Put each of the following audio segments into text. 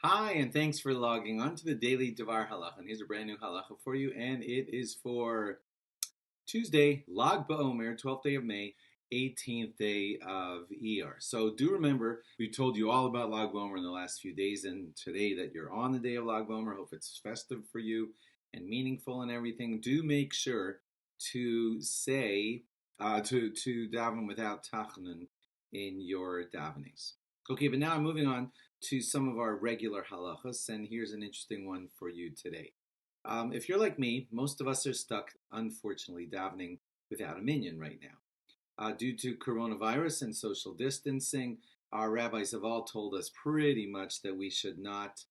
Hi, and thanks for logging on to the daily DVAR HALACHA. And here's a brand new HALACHA for you, and it is for Tuesday, Lag BaOmer, 12th day of May, 18th day of IYAR. So do remember, we told you all about Lag BaOmer in the last few days, and today that you're on the day of Lag BaOmer. Hope it's festive for you and meaningful and everything. Do make sure to say, to daven without tachanun in your davenings. Okay, but now I'm moving on to some of our regular halachas, and here's an interesting one for you today. If you're like me, most of us are stuck, unfortunately, davening without a minyan right now. Due to coronavirus and social distancing, our rabbis have all told us pretty much that we should not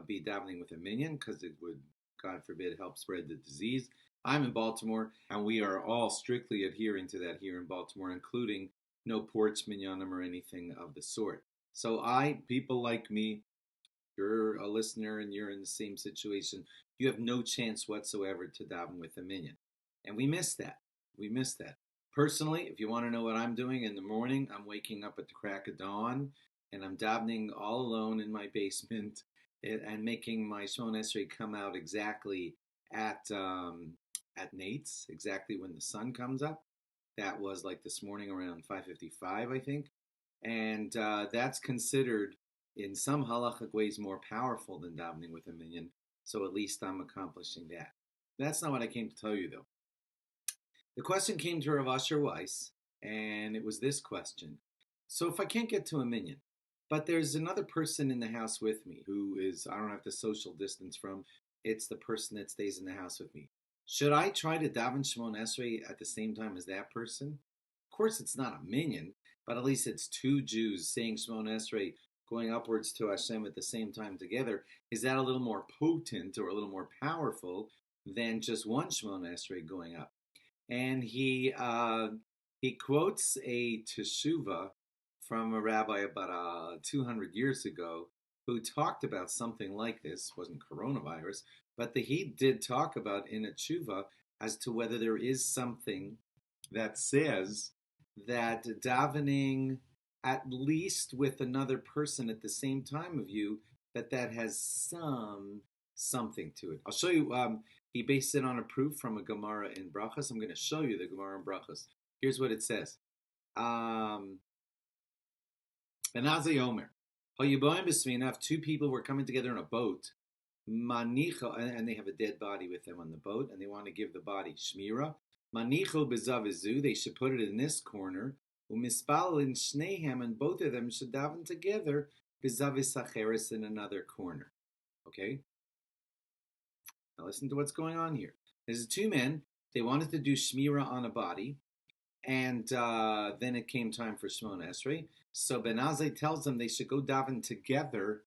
be davening with a minyan because it would, God forbid, help spread the disease. I'm in Baltimore, and we are all strictly adhering to that here in Baltimore, including no porch minyanim or anything of the sort. So people like me, you're a listener and you're in the same situation, you have no chance whatsoever to daven with a minyan. And we miss that. We miss that. Personally, if you want to know what I'm doing in the morning, I'm waking up at the crack of dawn and I'm davening all alone in my basement and making my Shemon Esrei come out exactly at Nate's, exactly when the sun comes up. That was like this morning around 5:55, I think. And that's considered in some halachic ways more powerful than davening with a minyan. So at least I'm accomplishing that. That's not what I came to tell you, though. The question came to Rav Asher Weiss, and it was this question. So if I can't get to a minyan, but there's another person in the house with me who is, I don't have to social distance from, it's the person that stays in the house with me. Should I try to daven Shemon Esrei at the same time as that person? Of course, it's not a minyan, but at least it's two Jews saying Shemon Esrei, going upwards to Hashem at the same time together. Is that a little more potent or a little more powerful than just one Shemon Esrei going up? And he quotes a teshuva from a rabbi about 200 years ago who talked about something like this. It wasn't coronavirus, but he did talk about in a teshuva as to whether there is something that says that davening at least with another person at the same time of you, that has something to it. I'll show you. He based it on a proof from a Gemara in Brachos. I'm going to show you the Gemara in Brachos. Here's what it says. And Omer. If two people were coming together in a boat, manicho, and they have a dead body with them on the boat, and they want to give the body shmira. Manicho bezavizu, they should put it in this corner. Umispal in shnehem, and both of them should daven together. Bezavis sacheres in another corner. Okay. Now listen to what's going on here. There's two men. They wanted to do shmira on a body, and then it came time for Shemon Esrei. So Ben Azai tells them they should go daven together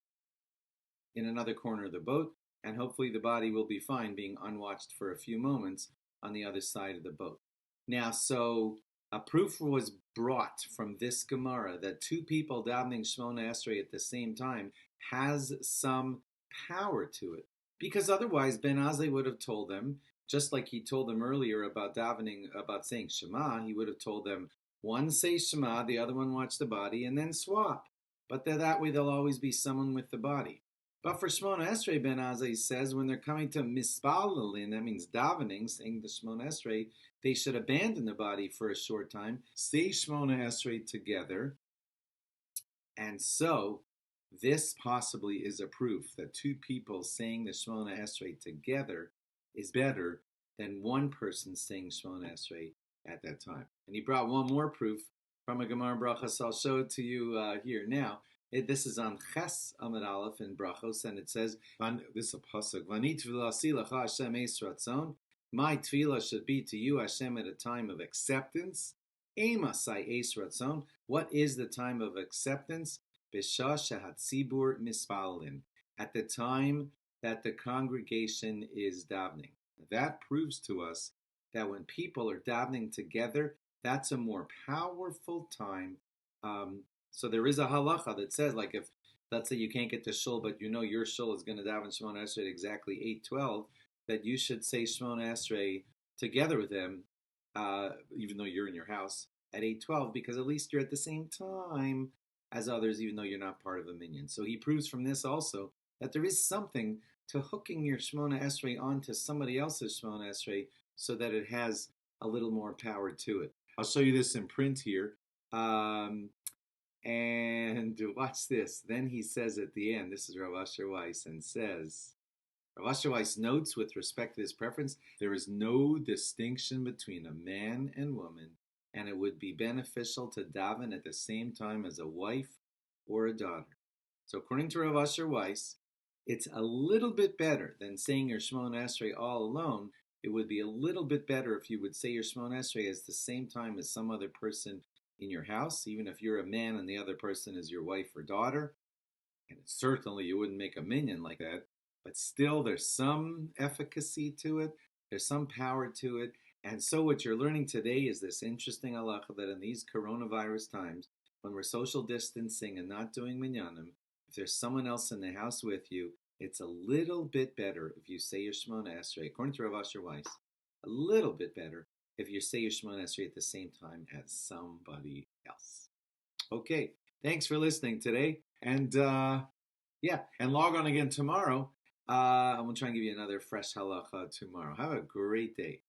in another corner of the boat, and hopefully the body will be fine being unwatched for a few moments on the other side of the boat. Now, so a proof was brought from this Gemara that two people davening Shemon Esrei at the same time has some power to it. Because otherwise, Ben Azai would have told them, just like he told them earlier about davening, about saying Shema, he would have told them, one say Shema, the other one watch the body, and then swap. But that way there'll always be someone with the body. But for Shemon Esrei, Ben Azai says, when they're coming to mispalelin, that means davening, saying the Shemon Esrei, they should abandon the body for a short time, say Shemon Esrei together, and so this possibly is a proof that two people saying the Shemona Esrei together is better than one person saying Shemona Esrei at that time. And he brought one more proof from a Gemara Brachos. I'll show it to you here now. This is on Ches Amud Aleph in Brachos, and it says, this is a pasuk, Vani tefillah si lecha Hashem eis ratzon. My tefillah should be to you, Hashem, at a time of acceptance. Emasai eis ratzon. What is the time of acceptance? B'shah shehatzibur mispalin, at the time that the congregation is davening. That proves to us that when people are davening together, that's a more powerful time. So there is a halacha that says, like if, let's say you can't get to shul, but you know your shul is going to daven Shemon Esrei at exactly 8:12, that you should say Shemon Esrei together with them, even though you're in your house at 8:12, because at least you're at the same time as others, even though you're not part of a minyan. So he proves from this also that there is something to hooking your Shemona Esrei onto somebody else's Shemona Esrei so that it has a little more power to it. I'll show you this in print here. And watch this. Then he says at the end, this is Rav Asher Weiss, and says, Rav Asher Weiss notes with respect to his preference, there is no distinction between a man and woman, and it would be beneficial to daven at the same time as a wife or a daughter. So according to Rav Asher Weiss, it's a little bit better than saying your Shemona Esrei all alone. It would be a little bit better if you would say your Shemona Esrei at the same time as some other person in your house, even if you're a man and the other person is your wife or daughter. And certainly you wouldn't make a minyan like that, but still there's some efficacy to it, there's some power to it. And so what you're learning today is this interesting halacha that in these coronavirus times, when we're social distancing and not doing minyanim, if there's someone else in the house with you, it's a little bit better if you say your Shemona Esrei, according to Rav Asher Weiss, a little bit better if you say your Shemona Esrei at the same time as somebody else. Okay, thanks for listening today. And and log on again tomorrow. I'm going to try and give you another fresh halacha tomorrow. Have a great day.